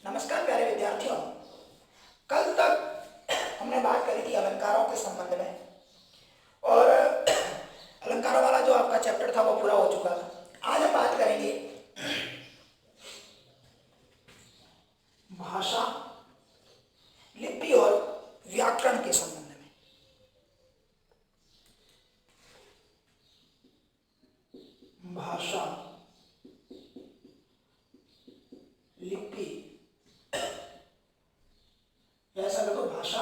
नमस्कार प्यारे विद्यार्थियों। कल तक हमने बात करी थी अलंकारों के संबंध में और अलंकारों वाला जो आपका चैप्टर था वो पूरा हो चुका था। आज हम बात करेंगे भाषा, लिपि और व्याकरण के संबंध में। भाषा, लिपि, ऐसा कर दो, भाषा,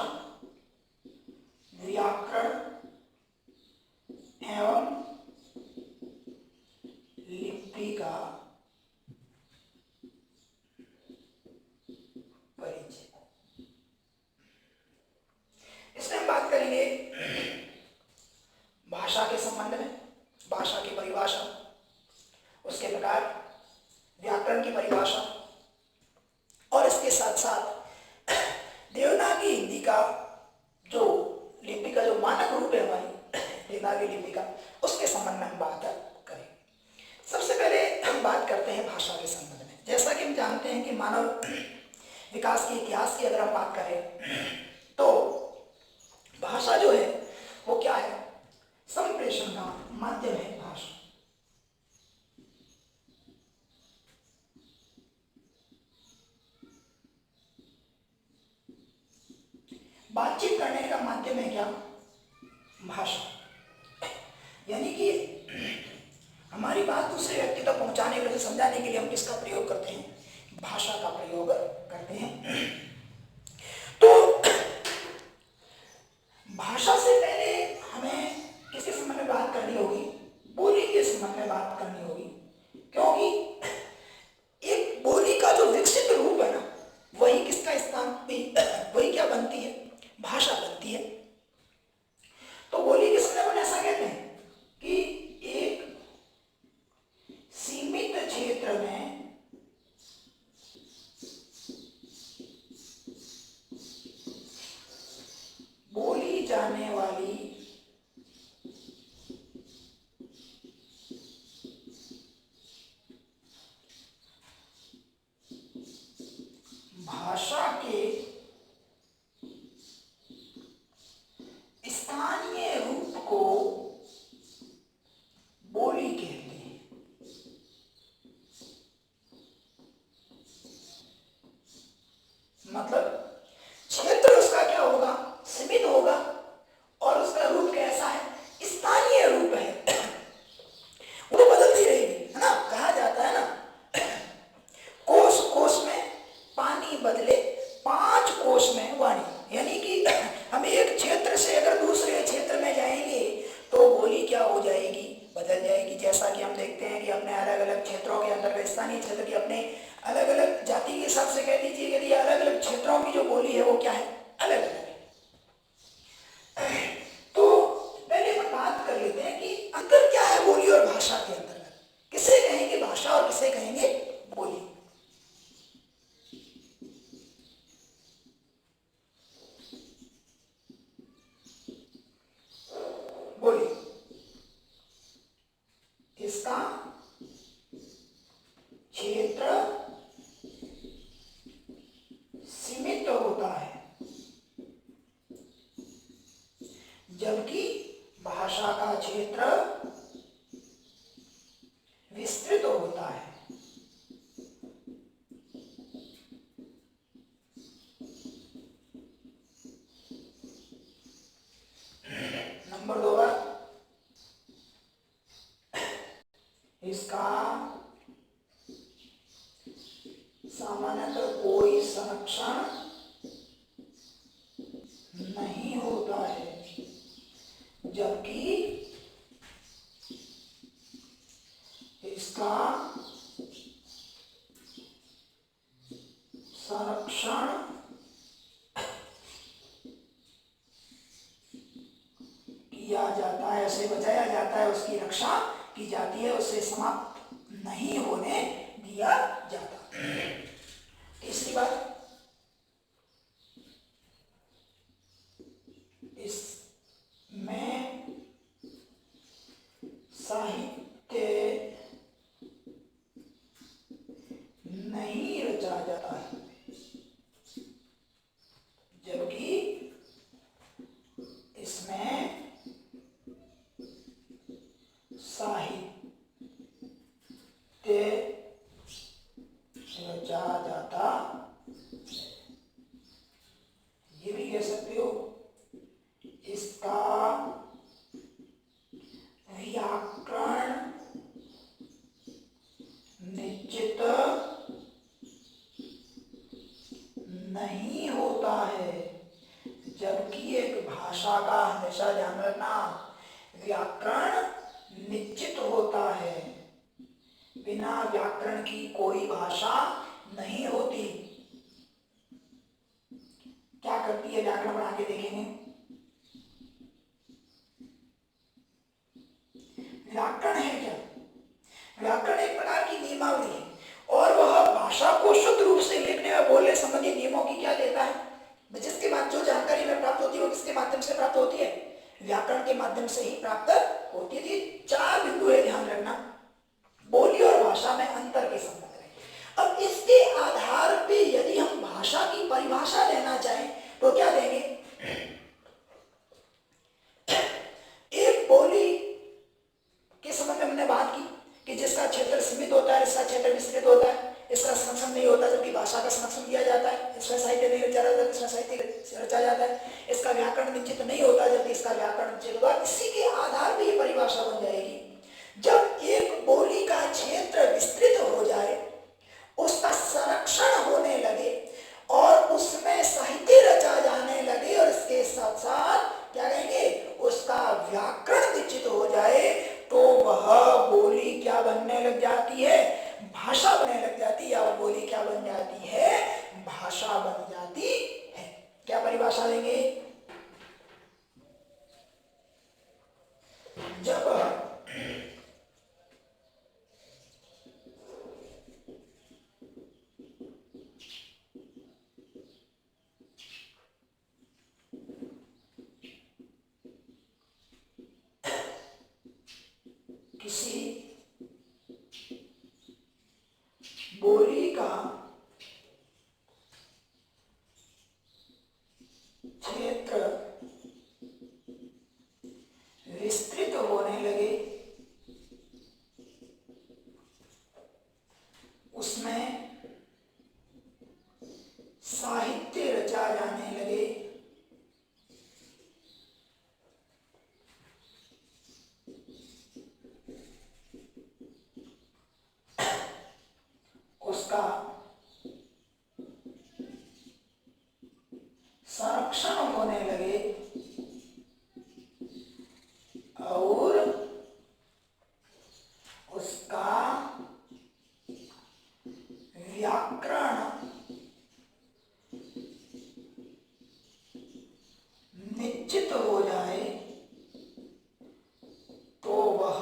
व्याकरण एवं लिपि का परिचय। इसमें हम बात करेंगे भाषा के संबंध में, भाषा की परिभाषा, उसके प्रकार, व्याकरण की परिभाषा और इसके साथ साथ देवनागरी हिंदी का जो लिपि का जो मानक रूप है हमारी देवनागरी लिपि का, उसके संबंध में हम बात करेंगे। सबसे पहले हम बात करते हैं भाषा के संबंध में। जैसा कि हम जानते हैं कि मानव विकास के इतिहास की अगर हम बात करें तो भाषा जो है वो क्या है? संप्रेषण का माध्यम है भाषा। बातचीत करने का माध्यम है क्या? भाषा। यानी कि हमारी बात दूसरे व्यक्ति तक पहुंचाने के लिए, समझाने के लिए हम किसका प्रयोग करते हैं? भाषा का प्रयोग करते हैं। तो भाषा से पहले हमें किसके संबंध में बात करनी होगी? बोली के संबंध में बात करनी होगी, क्योंकि एक बोली का जो विकसित रूप है ना, वही किसका स्थान, वही क्या बनती है? भाषा बनती है। तो बोली के संदर्भ में ऐसा कहते हैं कि एक सीमित क्षेत्र में बोली जाने वाली भाषा के स्थानीय रूप को बोली कहते हैं। मतलब क्षेत्र उसका क्या होगा? सीमित होगा और उसका रूप कैसा है? स्थानीय रूप है। वो बदलती रहेगी, है ना? कहा जाता है ना, कोस कोस में पानी बदले, 5 कोस में वाणी। यानी कि हम एक क्षेत्र से अगर दूसरे क्षेत्र में जाएंगे तो बोली क्या हो जाएगी? बदल जाएगी। जैसा कि हम देखते हैं कि अपने अलग अलग क्षेत्रों के अंतर्गत स्थानीय क्षेत्र की अपने अलग अलग जाति के हिसाब से कह दीजिए कि अलग अलग क्षेत्रों की जो बोली है वो क्या है? अलग अलग है। तो पहले हम बात कर लेते हैं कि अंतर क्या है बोली और भाषा के अंतर्गत। किसे कहेंगे भाषा और किसे कहेंगे बोली? बोली, इसका क्षेत्र सीमित होता है, जबकि भाषा का क्षेत्र विस्तृत होता है। नंबर 2 बात, इसका सामान्यतः कोई संरक्षण नहीं होता है, जबकि इसका संरक्षण किया जाता है, उसे बचाया जाता है, उसकी रक्षा की जाती है, उसे समाप्त नहीं होने दिया जाता। तीसरी बात, इसमें साहित्य नहीं रचा जाता है। साहित्य रचा जाता, ये भी कह सकते हो। इसका व्याकरण निश्चित नहीं होता है। जबकि एक भाषा का हमेशा ध्यान रखना व्याकरण निश्चित होता है, बिना व्याकरण की कोई भाषा नहीं होती। क्या करती है व्याकरण पर आगे देखेंगे। व्याकरण है क्या? व्याकरण एक प्रकार की नियमावली है और वह भाषा को शुद्ध रूप से लिखने और बोलने संबंधी नियमों की क्या देता है, जिसके बाद जो जानकारी हमें प्राप्त होती है वो किसके माध्यम से प्राप्त होती है? व्याकरण के माध्यम से ही प्राप्त होती है। चार बिंदु है, ध्यान रखना। बोली और भाषा में अंतर के संबंध में। अब इसके आधार पे यदि हम भाषा की परिभाषा लेना चाहें तो क्या देंगे? एक बोली के संबंध में हमने बात की कि जिसका क्षेत्र सीमित होता है, इसका क्षेत्र विस्तृत होता है, इसका संरक्षण नहीं होता, जबकि भाषा का संरक्षण किया जाता है। इसमें साहित्य नहीं रचा जाता, इसमें साहित्य रचा जाता है। इसका व्याकरण निश्चित नहीं होता, जबकि इसका व्याकरण निश्चित होता है। इसी के आधार पर ये परिभाषा बन जाएगी। जब एक बोली का क्षेत्र विस्तृत हो जाए, उसका संरक्षण होने लगे और उसमें साहित्य रचा जाने लगे और इसके साथ साथ क्या कहेंगे, उसका व्याकरण निश्चित हो जाए, तो वह बोली क्या बनने लग जाती है? भाषा बनने लग जाती है। या वो बोली क्या बन जाती है? भाषा बन जाती है। क्या परिभाषा देंगे? जब किसी बोली का क्षेत्र विस्तृत होने लगे, उसमें साहित्य रचा जाने लगे, उसका संरक्षण होने लगे और उसका व्याकरण निश्चित हो जाए, तो वह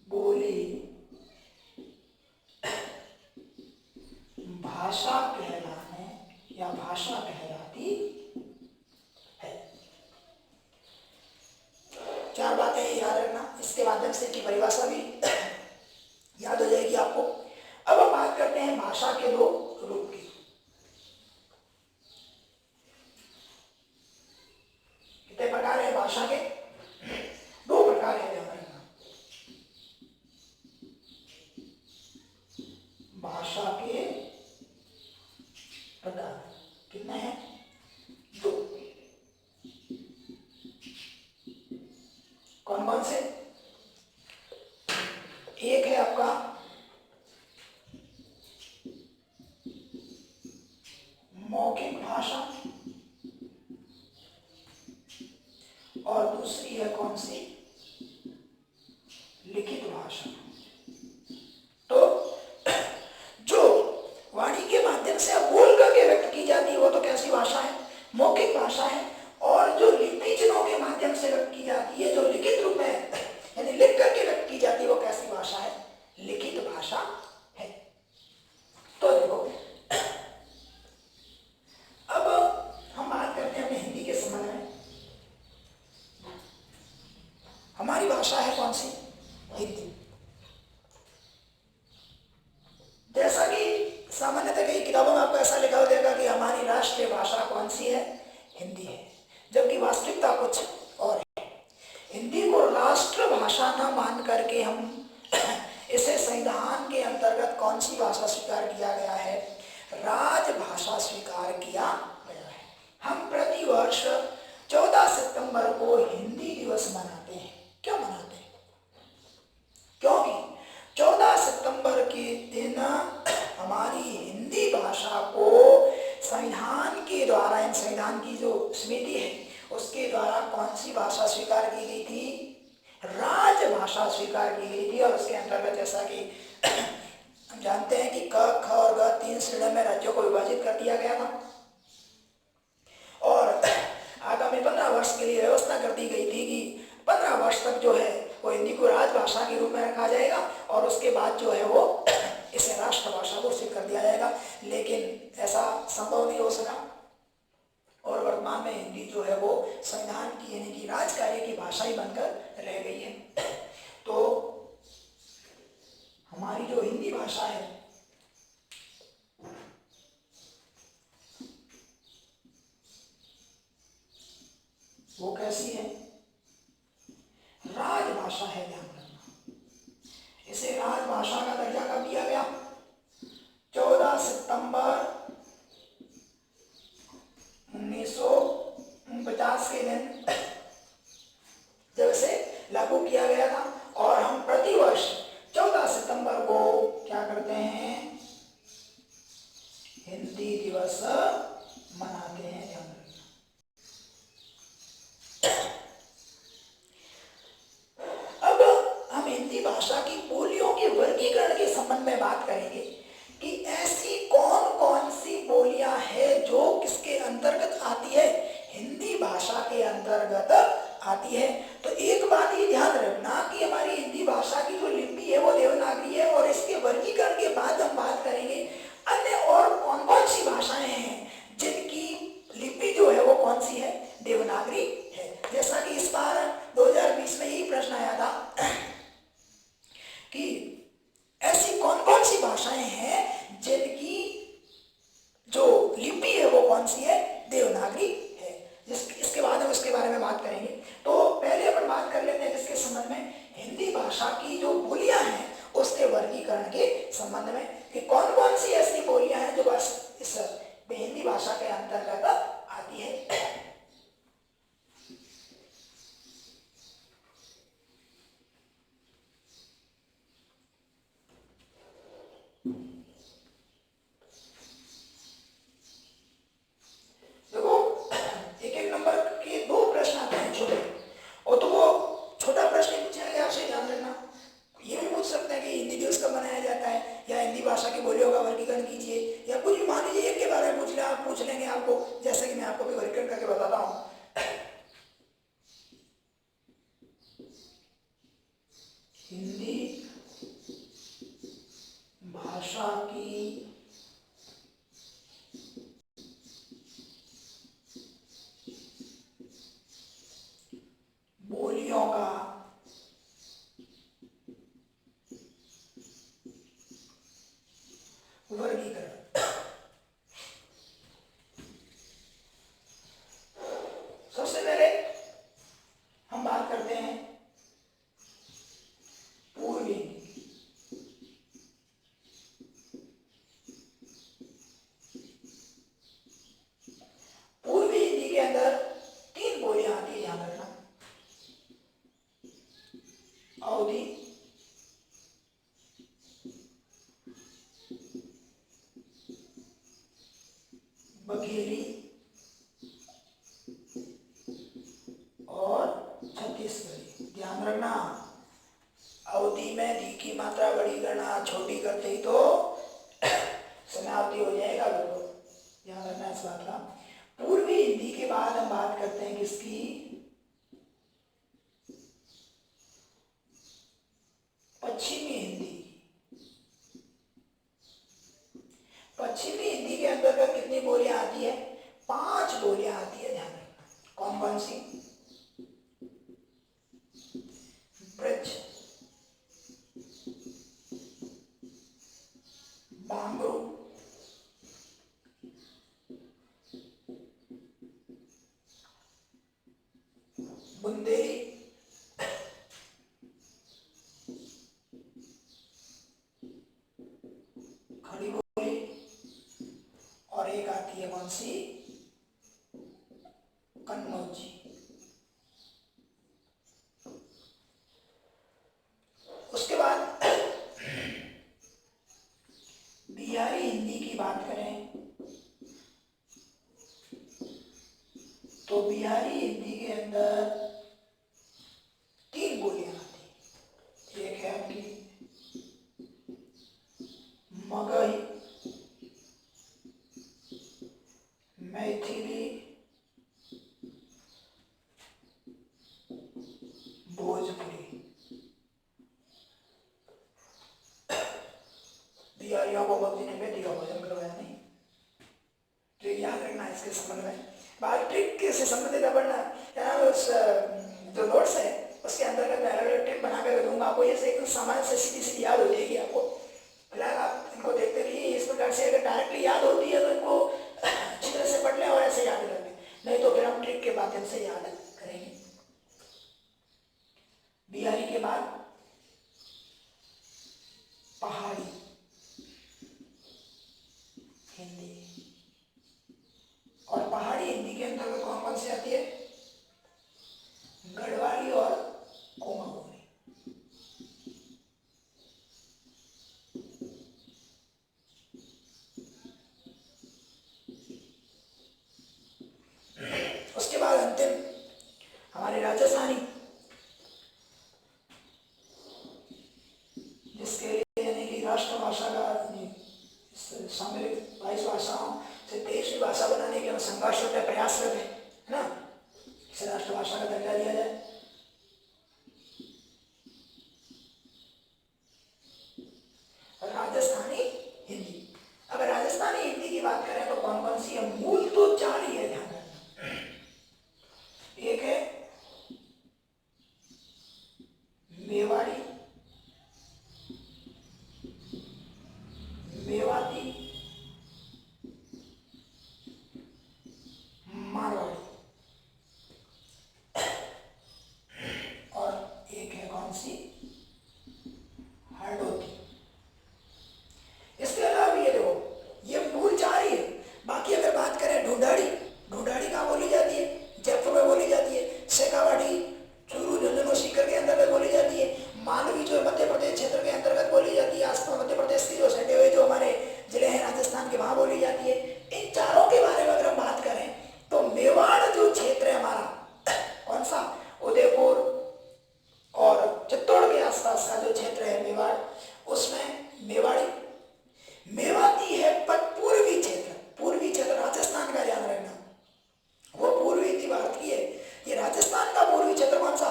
बोली भाषा कहलाने या भाषा कहलाती है। चार बातें याद रखना, इसके माध्यम से की परिभाषा भी याद हो जाएगी आपको। अब हम बात करते हैं भाषा के दो रूप की। कितने प्रकार है भाषा के? दो प्रकार है, ध्यान रखना। भाषा के प्रकार कितने हैं? दो। कौन कौन से? एक है आपका मौखिक भाषा और दूसरी है कौन सी? लिखित भाषा। तो जो वाणी के माध्यम से बोल करके व्यक्त की जाती है वो तो कैसी भाषा है? मौखिक भाषा है। और जो लिपि चिन्हों के माध्यम से व्यक्त की जाती है, जो लिखित रूप में यानी लिख करके व्यक्त की जाती है, वो कैसी भाषा है? लिखित भाषा है। तो देखो, अब हम बात करते हैं अपने हिंदी के संबंध में। हमारी भाषा है कौन सी? हिंदी। जैसा कि सामान्यतः कई किताबों में आपको ऐसा लिखा होगा कि हमारी राष्ट्रीय भाषा कौन सी है? हिंदी है, जबकि वास्तविकता कुछ और है। भाषा न मान करके हम इसे संविधान के अंतर्गत कौन सी भाषा स्वीकार किया गया है? राजभाषा स्वीकार किया गया है। हम प्रतिवर्ष 14 सितंबर को हिंदी दिवस मनाते हैं। क्यों मनाते हैं? क्योंकि 14 सितंबर के दिन हमारी हिंदी भाषा को संविधान के द्वारा, संविधान की जो समिति है उसके द्वारा कौन सी भाषा स्वीकार की गई थी? राजभाषा स्वीकार की गई थी। और उसके अंतर्गत जैसा कि हम जानते हैं कि क, ख और ग 3 श्रेणी में राज्यों को विभाजित कर दिया गया था और आगामी 15 वर्ष के लिए व्यवस्था कर दी गई थी कि 15 वर्ष तक जो है वो हिंदी को राजभाषा के रूप में रखा जाएगा और उसके बाद जो है वो इसे राष्ट्रभाषा घोषित कर दिया जाएगा। लेकिन ऐसा संभव नहीं हो सका और वर्तमान में हिंदी जो है वो संविधान की यानी कि राज कार्य की भाषा ही बनकर रह गई है। तो हमारी जो हिंदी भाषा है वो कैसी है? राजभाषा है। ध्यान रखना, इसे राजभाषा का दर्जा कब दिया गया? 14 सितंबर 1949 के दिन जब इसे लागू किया गया था और हम प्रतिवर्ष 14 सितंबर को क्या करते हैं? हिंदी दिवस मनाते हैं। ध्यान रखना। अब हम हिंदी भाषा की बोलियों के वर्गीकरण के संबंध में बात करेंगे कि ऐसी कौन कौन सी बोलियां हैं जो किसके अंतर्गत आती है? हिंदी भाषा के अंतर्गत आती है। तो एक बात ये ध्यान रखना कि हमारी हिंदी भाषा की जो लिपि है वो देवनागरी है और इसके वर्गीकरण के बाद हम बात करेंगे अन्य और कौन कौन सी भाषाएं हैं जिनकी लिपि जो है वो कौन सी है? देवनागरी है। जैसा कि इस बार 2020 में यही प्रश्न आया था कि ऐसी कौन कौन सी भाषाएं हैं जिनकी जो लिपि है वो कौन सी है? देवनागरी है। इसके बाद हम इसके बारे में बात करेंगे। तो पहले अपन बात कर लेते हैं जिसके संबंध में हिंदी भाषा की जो बोलियां हैं उसके वर्गीकरण के संबंध में कि कौन कौन सी ऐसी बोलियां हैं जो बस इस हिंदी भाषा के अंतर्गत आती है। देखो, एक एक नंबर के 2 प्रश्न आते हैं छोटे, और तो वो छोटा प्रश्न ही पूछा गया आपसे। ध्यान रखना, ये भी पूछ सकते हैं कि हिंदी दिवस कब मनाया जाता है या हिंदी भाषा की बोलियों का वर्गीकरण कीजिए या कुछ भी मान लीजिए एक के बारे में पूछ लेंगे आपको, जैसे कि मैं आपको भी वर्गीकरण करके बताता हूँ। हिंदी भाषा की बोलियों का वर्गीकरण। सबसे पहले हम बात करते हैं पूर्वी हिंदी। पूर्वी हिंदी के अंदर 3 बोलियां आती है। ध्यान रखना, अवधी, बघेली और छत्तीसगढ़ी। ध्यान रखना, अवधि में दी की मात्रा बड़ी करना, छोटी करते ही तो समाप्ति हो जाएगा। बिल्कुल ध्यान रखना इस बात का। पूर्वी हिंदी के बाद हम बात करते हैं किसकी? पश्चिमी हिंदी। पश्चिमी हिंदी के अंतर्गत कितनी बोलियां आती है? 5 बोलियां आती है। ध्यान रखना, कौन कौन सी? ब्रज, बांगरू, कौन सी? कन्नौजी। उसके बाद बिहारी हिंदी की बात करें तो बिहारी हिंदी के अंदर 3 बोलियां आती। एक है आपकी मगही, मैथिली, भोजपुरी। बिहारियों को भक्ति ने बेटी का भोजन करवाया नहीं, तो याद रखना इसके संबंध में। बात ट्रिक से संबंधित है पढ़ना, उस जो नोट्स है उसके अंतर्गत मैं अलग अलग ट्रिक बना कर दूंगा आपको। ये एकदम सामान्य से सीधी सीधी याद हो जाएगी आपको। फिलहाल आप इनको देखते रहिए। इस प्रकार से अगर डायरेक्टली याद होती है तो इनको अच्छी तरह से पढ़ लें और ऐसे याद कर लें, नहीं तो फिर हम ट्रिक के माध्यम से याद करेंगे। बिहारी के बाद पहाड़ी हिंदी, और पहाड़ी हिंदी के अंतर्गत कौन कौन सी आती है? गढ़वाली और कोमागुनी। उसके बाद अंतिम हमारी राजस्थानी, जिसके लिए यानी कि राष्ट्रभाषा का सम्मिलित 22 भाषाओं से 23वीं भाषा बनाने के हम संघर्षरत है, प्रयासरत है ना, इसे राष्ट्रभाषा का दर्जा दिया जाए। राजस्थानी हिंदी, अगर राजस्थानी हिंदी की बात करें तो कौन कौन सी है? मूल तो 4 ही है, ध्यान रखना। एक है मेवाड़ी, मेवाती, मारवाड़ी, और एक है कौन सी? हरडोती। इसके अलावा ये देखो, ये मूल 4 ही है। बाकी अगर बात करें ढूंढाड़ी, ढूंढाड़ी कहाँ बोली जाती है? जयपुर में बोली जाती है। शेखावाटी चूरू झुंझुनू सीकर के अंतर्गत बोली जाती है। मालवी जो मध्य प्रदेश क्षेत्र के अंतर्गत बोली जाती है। आसपास मध्य प्रदेश की जो सटे हुए जो हमारे जिले हैं राजस्थान के, वहां बोली जाती है। इन चारों के बारे में अगर हम बात करें तो मेवाड़ जो क्षेत्र है हमारा, कौन सा? उदयपुर और चित्तौड़ के आसपास का जो क्षेत्र है मेवाड़, उसमें मेवाड़ी। मेवाती है पर पूर्वी क्षेत्र, पूर्वी क्षेत्र राजस्थान का, ध्यान रखना, वो पूर्वी भारत की है। ये राजस्थान का पूर्वी क्षेत्र कौन सा?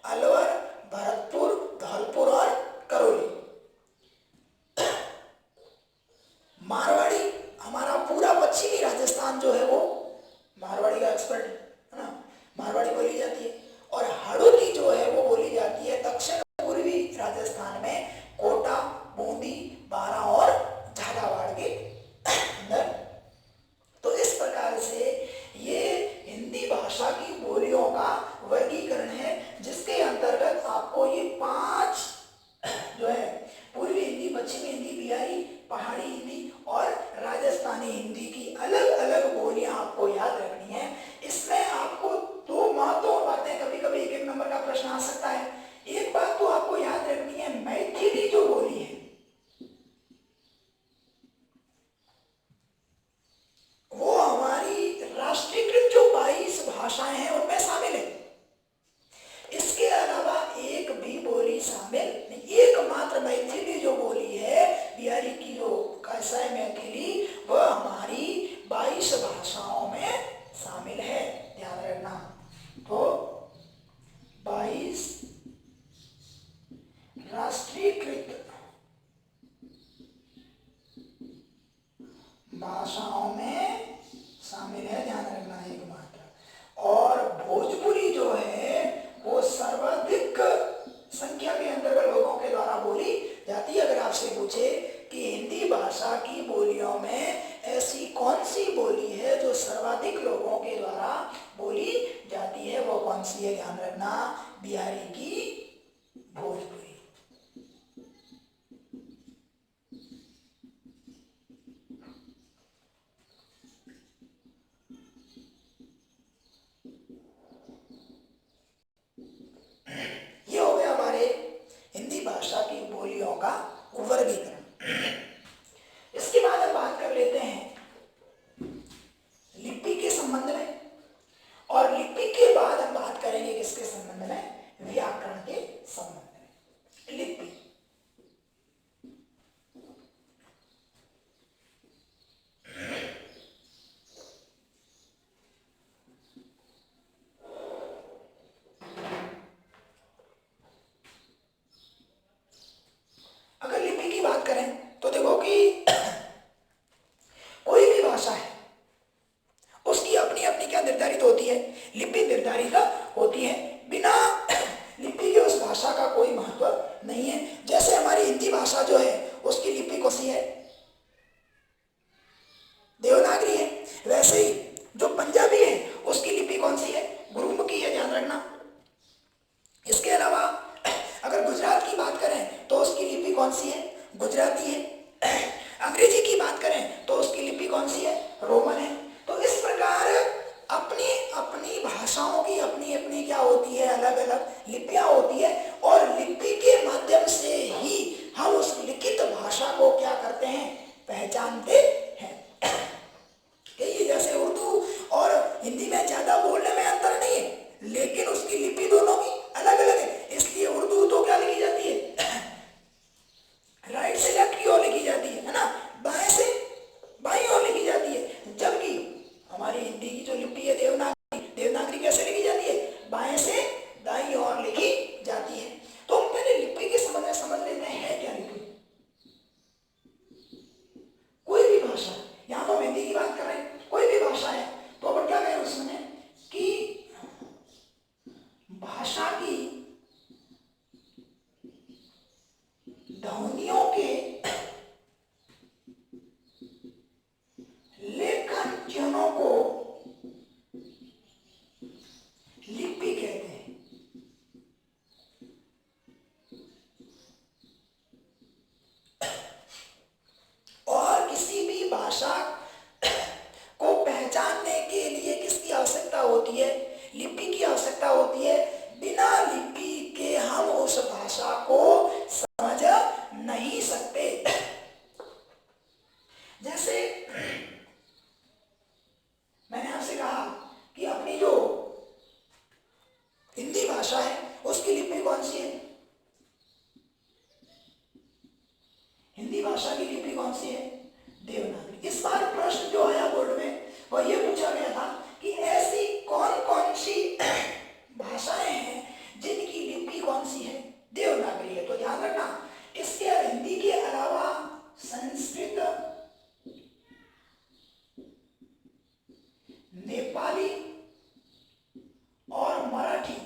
अलवर, भरतपुर, धौलपुर और करौली। मारवाड़ी हमारा पूरा पश्चिमी राजस्थान जो है वो मारवाड़ी का एक्सपर्ट है ना, मारवाड़ी बोली जाती है। और हड़ौती जो है वो बोली जाती है दक्षिण पूर्वी राजस्थान में, कोटा, बूंदी, बारां और झालावाड़ के अंदर। तो इस प्रकार से ये हिंदी भाषा की बोलियों का वर्गीकरण है, जिसके अंतर्गत आपको ये 5 जो है पूर्वी हिंदी, पश्चिमी हिंदी, बिहारी, पहाड़ी हिंदी और राजस्थानी हिंदी की अलग अलग बोलियां आपको याद रखनी है। इसमें आपको 2 महत्वपूर्ण बातें, कभी कभी 1-1 नंबर का प्रश्न आ सकता है। एक बात तो आपको याद रखनी है, मैथिली जो बोली है वो हमारी राष्ट्रीयकृत जो 22 भाषाएं हैं उनमें शामिल है। इसके अलावा एक भी बोली शामिल नहीं, एकमात्र मैथिली जो बोली है बिहारी की, जो कैसा है मैथिली, वह हमारी 22 भाषाओं में शामिल है, ध्यान रखना। तो 22 राष्ट्रीयकृत भाषाओं में शामिल है, ध्यान रखना एकमात्र। और भोजपुरी जो है वो सर्वाधिक संख्या के अंतर्गत लोगों के द्वारा बोली जाती है। अगर आपसे पूछे कि हिंदी भाषा की बोलियों में ऐसी कौन सी बोली है जो सर्वाधिक लोगों के द्वारा बोली जाती है, वो कौन सी है? ध्यान रखना, बिहारी की भोजपुरी। करें तो देखो कि कोई भी भाषा है उसकी अपनी अपनी क्या निर्धारित होती है, लिपि निर्धारित होती है। बिना लिपि के उस भाषा का कोई महत्व नहीं है। जैसे हमारी हिंदी भाषा जो है उसकी लिपि कौन सी है, देवनागरी है। वैसे ही जो पंजाबी है उसकी लिपि कौन सी है, गुरुमुखी है, ध्यान रखना। इसके अलावा अगर गुजरात की बात करें तो उसकी लिपि कौन सी है, गुजराती है। अंग्रेजी की बात करें तो उसकी लिपि कौन सी है, रोमन है। तो इस प्रकार अपनी अपनी भाषाओं की अपनी अपनी क्या होती है, अलग अलग लिपियां होती है। और लिपि के माध्यम से ही हम उस लिखित भाषा को क्या करते हैं, पहचानते हैं। ये जैसे उर्दू और हिंदी में ज्यादा बोलने में अंतर नहीं है, लेकिन उसकी लिपि दोनों की अलग अलग है। इसलिए उर्दू तो क्या लिखी जाती है, राइट से लेफ्ट की ओर लिखी जाती है ना, बाएं से बाईं ओर लिखी जाती है। जबकि हमारी हिंदी की जो लिपि है देवनागरी, देवनागरी कैसे लिखी जाती है, बाएं से दाईं ओर लिखी जाती है। तो हम पहले लिपि के संबंध में समझ लेते हैं क्या लिपि। कोई भी भाषा, यहाँ तो हम हिंदी की बात कर रहे हैं, कोई भी भाषा है तो अपन क्या कहें उसमें कि भाषा की ध्वनियों के लेखन चिन्हों को लिपि कहते हैं। और किसी भी भाषा को पहचानने के लिए किसकी आवश्यकता होती है, लिपि की आवश्यकता होती है। बिना लिपि के हम उस भाषा को समझ नहीं सकते। जैसे मैंने आपसे कहा कि अपनी जो हिंदी भाषा है उसकी लिपि कौन सी है, हिंदी भाषा की लिपि कौन सी है, देवनागरी। इस बार प्रश्न जो आया बोर्ड में वह यह पूछा गया था कि ऐसी कौन कौन सी भाषाएं हैं जिनकी लिपि कौन सी है, देवनागरी है। तो ध्यान रखना, इसके हिंदी के अलावा संस्कृत, नेपाली और मराठी,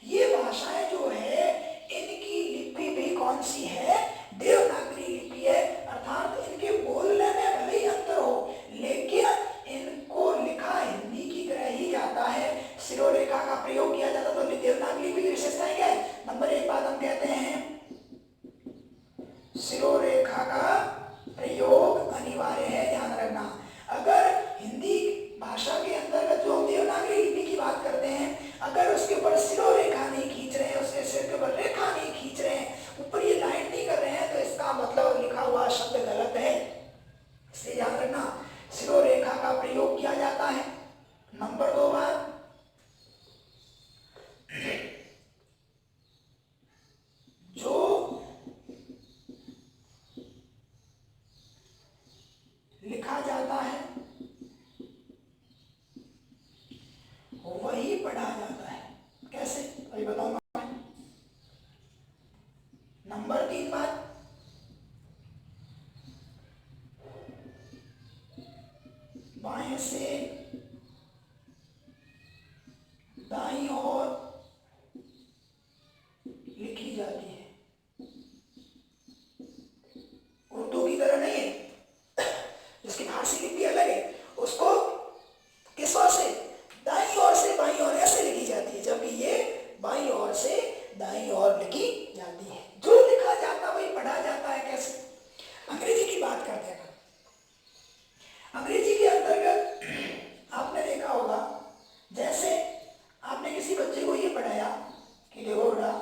ये भाषाएं जो है इनकी लिपि भी कौन सी है, देवनागरी लिपि है। अर्थात इनके बोलने में भले ही अंतर हो लेकिन इनको लिखा हिंदी की तरह ही जाता है। शिरोरेखा का प्रयोग किया जाता तो देवनागरी लिपि की विशेषताएं क्या है। नंबर एक बात हम कहते हैं शिरोरेखा का प्रयोग अनिवार्य है, ध्यान रखना। अगर हिंदी भाषा के अंतर्गत जो हम देवनागरी लिपि की बात करते हैं, अगर उसके ऊपर शिरोरेखा नहीं खींच रहे हैं, उसके सिर के ऊपर रेखा नहीं खींच रहे हैं, ऊपर ये लाइन नहीं कर रहे हैं, तो इसका मतलब लिखा हुआ शब्द गलत है। इसलिए ध्यान रखना, शिरोरेखा का प्रयोग किया जाता है। नंबर दो बात, जो लिखा जाता है वही पढ़ा जाता है। कैसे, अभी बताऊंगा। नंबर तीन बात, बाएं से दाईं ओर लिखी जाती है, उर्दू की तरह नहीं है जिसकी फारसी लिपि अलग है, उसको किस ओर से, दाईं ओर से बाईं ओर ऐसे लिखी जाती है, जबकि ये बाईं ओर से दाईं ओर लिखी जाती है। जो लिखा जाता वही पढ़ा जाता है। कैसे, अंग्रेजी की बात करते हैं। अंग्रेजी के अंतर्गत आपने देखा होगा, जैसे आपने किसी बच्चे को ये पढ़ाया कि देखो बेटा